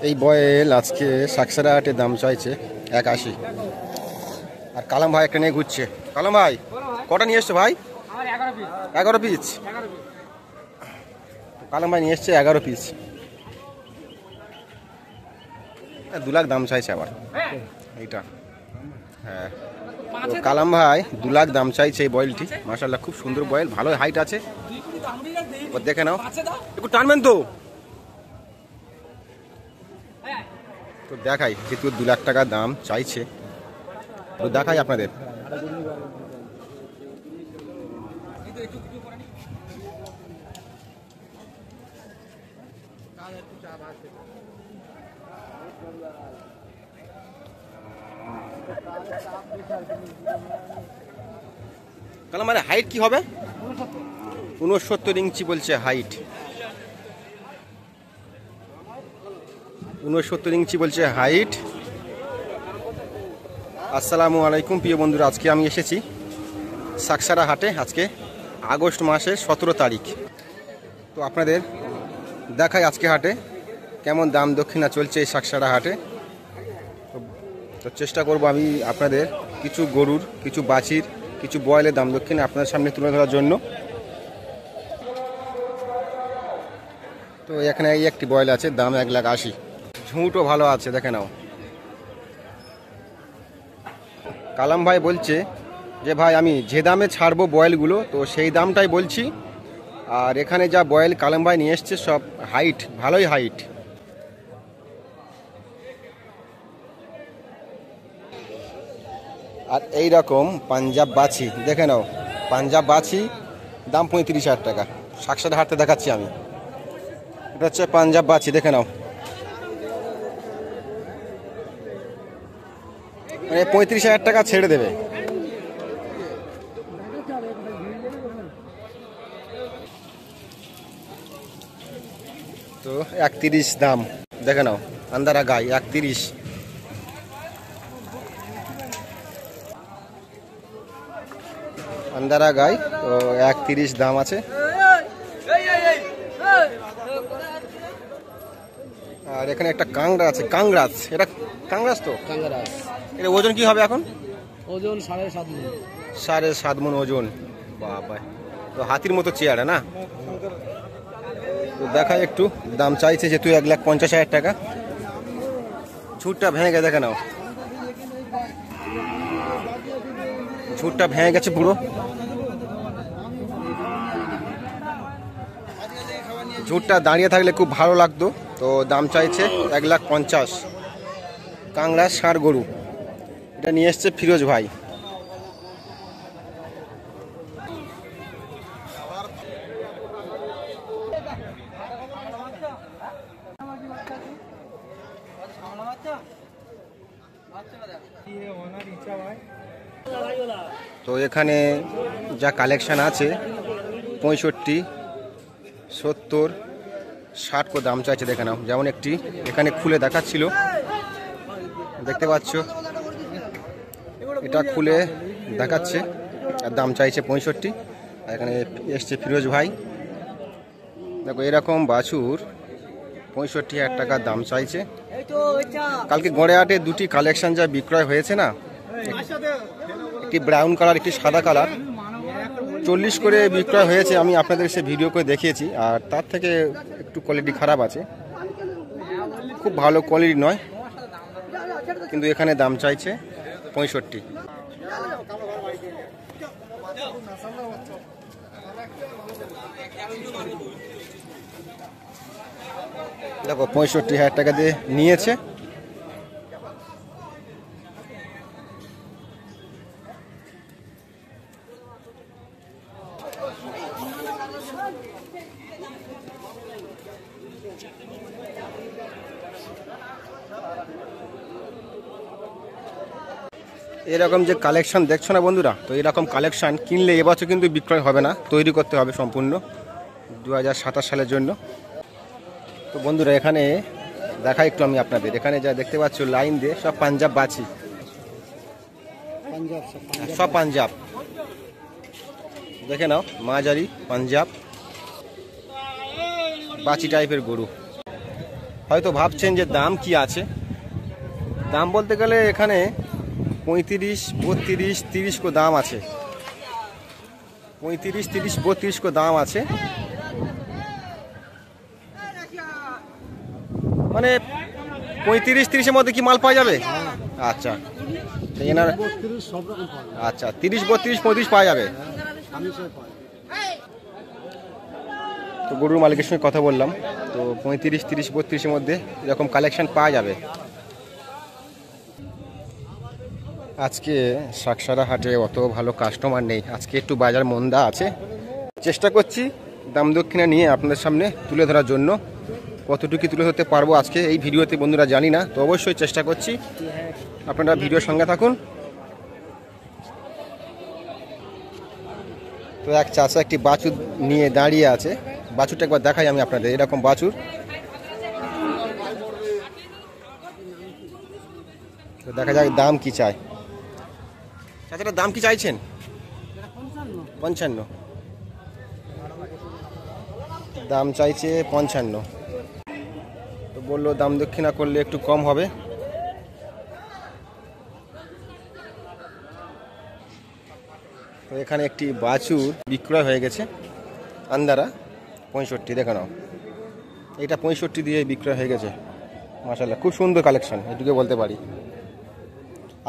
এই বয়েল আজকে সাকসারা হাটে দাম চাইছে 81। আর কালাম ভাই একটা নিয়ে ঘুরছে। কালাম ভাই কটা নিয়ে এসছো ভাই? 11 পিস। কালাম ভাই নিয়ে এসছে 11 পিস। 2 লাখ দাম চাইছে আবার এইটা। হ্যাঁ, তো কালাম ভাই 2 লাখ দাম চাইছে এই বয়েলটি। মাশাআল্লাহ খুব সুন্দর বয়েল, ভালো হাইট আছে। দেখে নাও, একটু টানবেন তো। তো দেখাই, যেহেতু 2 লাখ টাকা দাম চাইছে তো দেখাই আপনাদের। কালাম মানে হাইট কি হবে? 69 ইঞ্চি বলছে হাইট। 69 ইঞ্চি বলছে হাইট। আসসালামু আলাইকুম প্রিয় বন্ধুরা, আজকে আমি এসেছি সাকসারা হাটে। আজকে আগস্ট মাসের 17 তারিখ। তো আপনাদের দেখাই আজকে হাটে কেমন দাম দক্ষিণা চলছে এই সাকসারা হাটে। তো চেষ্টা করব আমি আপনাদের কিছু গরুর, কিছু বাছির, কিছু বয়েলের দাম দক্ষিণা আপনাদের সামনে তুলে ধরার জন্য। তো এখানে এই একটি বয়েল আছে, দাম 1,80,000। ঝুঁটও ভালো আছে, দেখে নাও। কালাম ভাই বলছে যে ভাই আমি যে দামে ছাড়বো বয়েলগুলো, তো সেই দামটাই বলছি। আর এখানে যা বয়েল কালাম ভাই নিয়ে এসছে সব হাইট, ভালোই হাইট। আর এই রকম পাঞ্জাব বাছি দেখে নাও, পাঞ্জাব বাছি দাম 35,000 টাকা। সাকসারা হাটে দেখাচ্ছি আমি। এটা হচ্ছে পাঞ্জাব বাছি, দেখে নাও। মানে 35,000 টাকা ছেড়ে দেবে। তো 31 দাম, দেখে নাও। আন্দারা গাই 31। আন্দারা গাই তো 31 দাম আছে। আর এখানে একটা কাংড়া আছে, কাংড়াস। এটা কাংড়াস তো? কাংড়াস। এটা ওজন কি হবে এখন? ওজন 7.5 মণ। 7.5 মণ ওজন। বাবা, তো হাতির মতো চেয়ার না? তো দেখাই একটু, দাম চাইছে যেহেতু 1,50,000 টাকা। ঝুটটা ভেঙে গেছে, দেখে নাও। ঝুটটা ভেঙে গেছে পুরো। ঝুটটা দাঁড়িয়ে থাকলে খুব ভালো লাগতো। তো দাম চাইছে 1,50,000। কাংড়া ষাঁড় গরু, এটা নিয়ে এসছে ফিরোজ ভাই। তো এখানে যা কালেকশন আছে 65, 70, 60 কো দাম চাইছে, দেখে নাও। যেমন একটি এখানে খুলে দেখাচ্ছিল, দেখতে পাচ্ছ, এটা খুলে দেখাচ্ছে আর দাম চাইছে 65। আর এখানে এসছে ফিরোজ ভাই। দেখো এরকম বাছুর 65,000 টাকা দাম চাইছে। কালকে গড়েহাটে দুটি কালেকশন যা বিক্রয় হয়েছে না, একটি ব্রাউন কালার, একটি সাদা কালার, 40 করে বিক্রয় হয়েছে। আমি আপনাদের সে ভিডিও করে দেখিয়েছি। আর তার থেকে একটু কোয়ালিটি খারাপ আছে, খুব ভালো কোয়ালিটি নয়। কিন্তু এখানে দাম চাইছে 65। দেখো 65,000 টাকা দিয়ে নিয়েছে। এরকম যে কালেকশন দেখছো না বন্ধুরা, তো এরকম কালেকশন কিনলে এবছর কিন্তু বিক্রয় হবে না, তৈরি করতে হবে সম্পূর্ণ 2027 সালের জন্য। তো বন্ধুরা এখানে দেখাই একটু আমি আপনাদের, এখানে যা দেখতে পাচ্ছ লাইন দিয়ে সব পাঞ্জাব বাছি, সব পাঞ্জাব। দেখে নাও মাঝারি পাঞ্জাব বাচি টাইপের গরু। হয়তো ভাবছেন যে দাম কি আছে, দাম বলতে গেলে এখানে 35, 32, 30 কো দাম আছে, 35, 30, 32 কো দাম আছে। মানে 35, 30-এর মধ্যে কি মাল পাওয়া যাবে? আচ্ছা এনার আচ্ছা 30, 32, 35 পাওয়া যাবে। তো গরুর মালিকের সঙ্গে কথা বললাম, তো 35, 30, 32-এর মধ্যে এরকম কালেকশন পাওয়া যাবে। আজকে শাকসারা হাটে অত ভালো কাস্টমার নেই, আজকে একটু বাজার মন্দা আছে। চেষ্টা করছি দাম দক্ষিণা নিয়ে আপনাদের সামনে তুলে ধরার জন্য, কতটুকু তুলে ধরতে পারবো আজকে এই ভিডিওতে বন্ধুরা জানি না, তো অবশ্যই চেষ্টা করছি, আপনারা ভিডিওর সঙ্গে থাকুন। তো এক চাচা একটি বাছুর নিয়ে দাঁড়িয়ে আছে, বাছুরটা একবার দেখাই আমি আপনাদের, এরকম বাছুর। তো দেখা যাক দাম কি চায়। চাচাটার দাম কি চাইছেন? 55 দাম চাইছে, 55। তো বললো দাম দক্ষিণা করলে একটু কম হবে। তো এখানে একটি বাছুর বিক্রয় হয়ে গেছে, আন্দারা 65, দেখে নাও এটা 65 দিয়ে বিক্রয় হয়ে গেছে। মাশাআল্লাহ খুব সুন্দর কালেকশন, এটুকু বলতে পারি।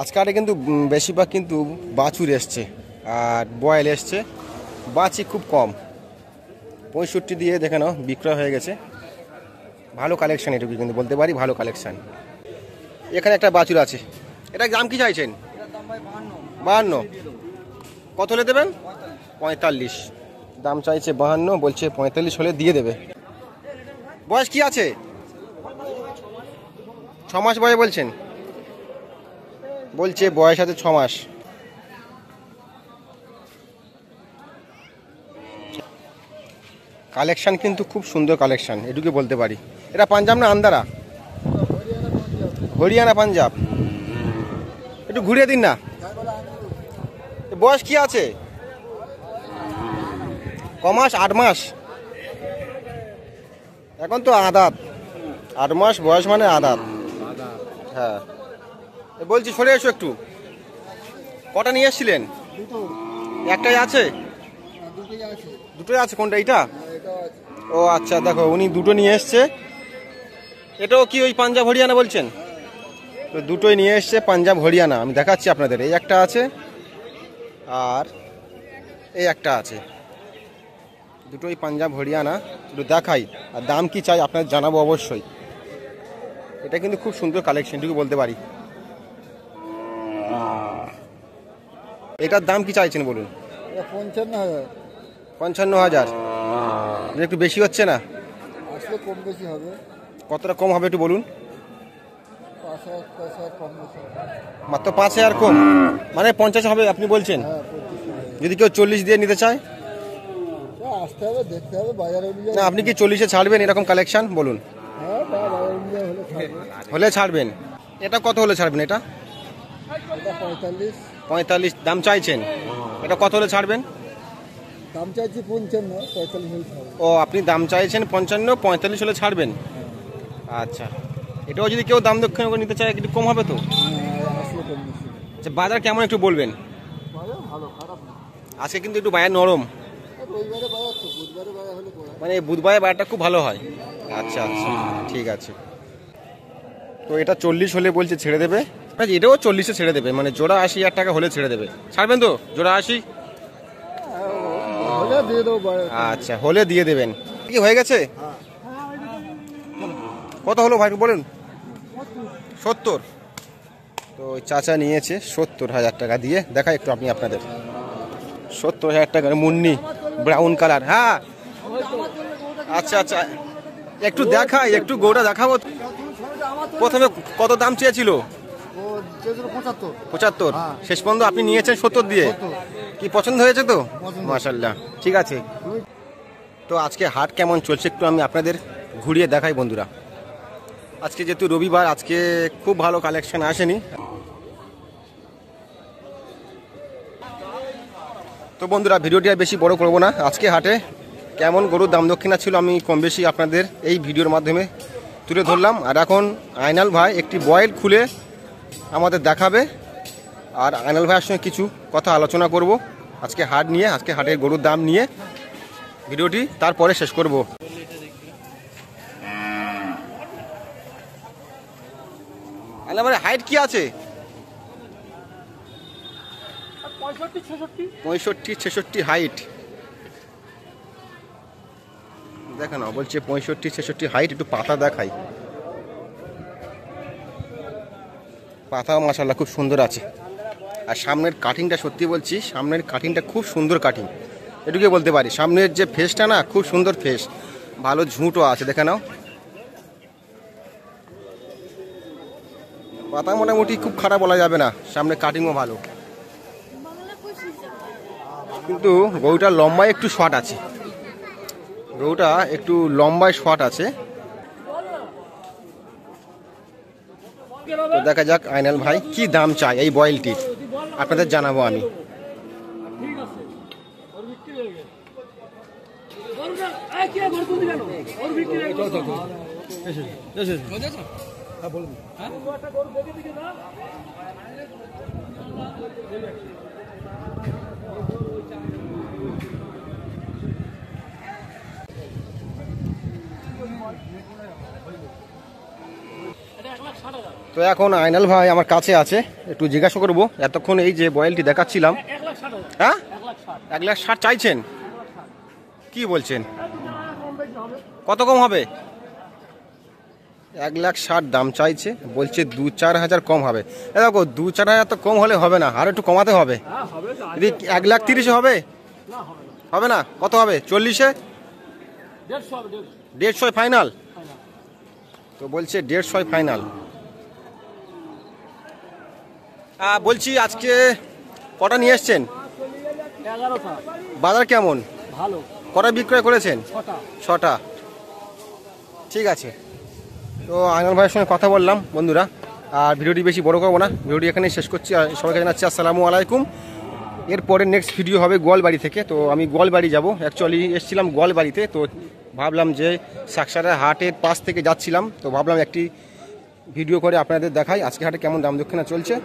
আজকে আরে কিন্তু বেশিরভাগ কিন্তু বাছুর এসছে আর বয়েল এসছে, বাছি খুব কম। 65 দিয়ে দেখে নাও বিক্রয় হয়ে গেছে, ভালো কালেকশন, এটুকু কিন্তু বলতে পারি ভালো কালেকশন। এখানে একটা বাছুর আছে, এটা দাম কি চাইছেন? 52। কত হলে দেবেন? 45 দাম চাইছে, 52 বলছে 45 হলে দিয়ে দেবে। বয়স কি আছে? 6 মাস বয়স বলছেন, বলছে বয়স আছে 6 মাস। কালেকশন কিন্তু খুব সুন্দর কালেকশন, এটুকু বলতে পারি। এটা পাঞ্জাব না আন্দারা? হরিয়ানা পাঞ্জাব। একটু ঘুরিয়ে দিন না। বয়স কি আছে? ক মাস? 8 মাস। এখন তো আদাত, 8 মাস বয়স মানে আদাত। হ্যাঁ বলছি সরে এসো একটু। কটা নিয়ে এসেছিলেন? একটাই আছে? দুটোই আছে। কোনটা? এইটা? ও আচ্ছা, দেখো উনি দুটো নিয়ে এসছে। এটাও কি ওই পাঞ্জাব হরিয়ানা বলছেন? তো দুটোই নিয়ে এসছে পাঞ্জাব হরিয়ানা, আমি দেখাচ্ছি আপনাদের। এই একটা আছে আর এই একটা আছে, দুটোই পাঞ্জাব হরিয়ানা। একটু দেখাই আর দাম কি চাই আপনাদের জানাবো অবশ্যই। এটা কিন্তু খুব সুন্দর কালেকশন, এটুকু বলতে পারি। এটার দাম কি চাইছেন বলুন? 55,000। 55,000 একটু বেশি হচ্ছে না? আসলে কম বেশি হবে। কতটা কম হবে একটু বলুন? 5,000 কম বেশি। মাত্র 5,000 কম, মানে 50 হবে আপনি বলছেন? হ্যাঁ 25। যদি কেউ 40 দিয়ে নিতে চায়? আসতে হবে, দেখতে হবে বাজার অনুযায়ী। না আপনি কি 40-এ ছাড়বেন এরকম কালেকশন বলুন? হ্যাঁ বাজার অনুযায়ী হলে ছাড়বে। হলে ছাড়বেন। এটা কত হলে ছাড়বেন? এটা এটা 45। 45 দাম চাইছেন, এটা কত হলে ছাড়বেন? দাম চাইছি 55, 45 হলে ছাড়বে। ও আপনি দাম চাইছেন 55, 45 হলে ছাড়বেন। আচ্ছা, এটাও যদি কেউ দাম দক্ষিণ করে নিতে চায় একটু কম হবে তো? আসলে কম বেশি। আচ্ছা বাজার কেমন একটু বলবেন? বাজার ভালো, খারাপ না। আজকে কিন্তু একটু বাজার নরম, রবিবারে বাজার তো, বুধবারে বাজার হলে পড়া। মানে বুধবারে বাজারটা খুব ভালো হয়। আচ্ছা আচ্ছা ঠিক আছে। তো এটা 40 হলে বলছে ছেড়ে দেবে। আচ্ছা এটাও 40-এ ছেড়ে দেবে, মানে জোড়া 80,000 টাকা হলে ছেড়ে দেবে। ছাড়বেন তো জোড়া 80? হলে দিয়ে দেবো। আচ্ছা হলে দিয়ে দেবেন। কি হয়ে গেছে? কত হলো ভাই বলেন? 70। তো চাচা নিয়েছে 70,000 টাকা দিয়ে। দেখা একটু আপনি আপনাদের 70,000 টাকার মুন্নি ব্রাউন কালার। হ্যাঁ আচ্ছা আচ্ছা একটু দেখাই, একটু গরুটা দেখাবো। প্রথমে কত দাম চেয়েছিল? 75। শেষ পর্যন্ত আপনি নিয়েছেন 70 দিয়ে। কি পছন্দ হয়েছে তো? মাশাআল্লাহ ঠিক আছে। তো আজকে হাট কেমন চলছে একটু আমি আপনাদের ঘুরিয়ে দেখাই বন্ধুরা। আজকে যেহেতু রবিবার, আজকে খুব ভালো কালেকশন আসেনি। তো বন্ধুরা ভিডিওটি আর বেশি বড় করব না, আজকে হাটে কেমন গরুর দাম দক্ষিণা ছিল আমি কম বেশি আপনাদের এই ভিডিওর মাধ্যমে তুলে ধরলাম। আর এখন আইনাল ভাই একটি বয়েল খুলে আমাদের দেখাবে, আর আইনাল ভাইয়ের সঙ্গে কিছু কথা আলোচনা করব আজকে হাট নিয়ে, আজকে হাটের গরুর দাম নিয়ে ভিডিওটি তারপরে শেষ করব। আইনাল ভাই হাইট কি আছে? 65-66 হাইট। দেখে না, বলছে 65-66 হাইট। একটু পাতা দেখাই, পাতা মাশাআল্লাহ খুব সুন্দর আছে। আর সামনের কাটিংটা সত্যি বলছি, সামনের কাটিংটা খুব সুন্দর কাটিং, এটুকুই বলতে পারি। সামনের যে ফেসটা না, খুব সুন্দর ফেস, ভালো ঝুঁটো আছে, দেখে নাও। পাতা মোটামুটি খুব খারাপ বলা যাবে না, সামনে কাটিংও ভালো, কিন্তু গরুটা লম্বায় একটু শর্ট আছে, গরুটা একটু লম্বায় শর্ট আছে। তো দেখা যাক আইনাল ভাই কি দাম চায় এই বয়েলটির, আপনাদের জানাবো আমি। তো এখন আইনাল ভাই আমার কাছে আছে, একটু জিজ্ঞাসা করবো। এতক্ষণ এই যে বয়েলটি দেখাচ্ছিলাম, হ্যাঁ 1,60,000 চাইছেন, কি বলছেন? কত কম হবে? 1,60,000 দাম চাইছে, বলছে 2-4 হাজার কম হবে। দেখো 2-4 হাজার তো কম হলে হবে না, আর একটু কমাতে হবে। যদি 1,30,000 হবে? হবে না, কত হবে? 40-এ? 150 ফাইনাল? তো বলছে 150 ফাইনাল। বলছি আজকে কটা নিয়ে এসছেন? 11টা। বাজার কেমন? ভালো। কটা বিক্রয় করেছেন? 6টা। ঠিক আছে। তো আইনাল ভাইয়ের সঙ্গে কথা বললাম বন্ধুরা, আর ভিডিওটি বেশি বড় করবো না, ভিডিওটি এখানে শেষ করছি। আর সবাইকে জানাচ্ছি আসসালামু আলাইকুম। এরপরে নেক্সট ভিডিও হবে গোয়ালবাড়ি থেকে। তো আমি গোয়ালবাড়ি যাব, অ্যাকচুয়ালি এসেছিলাম গোয়ালবাড়িতে, তো ভাবলাম যে সাকসারা হাটের পাশ থেকে যাচ্ছিলাম, তো ভাবলাম একটি ভিডিও করে আপনাদের দেখাই আজকে হাটে কেমন দাম দক্ষিণা চলছে।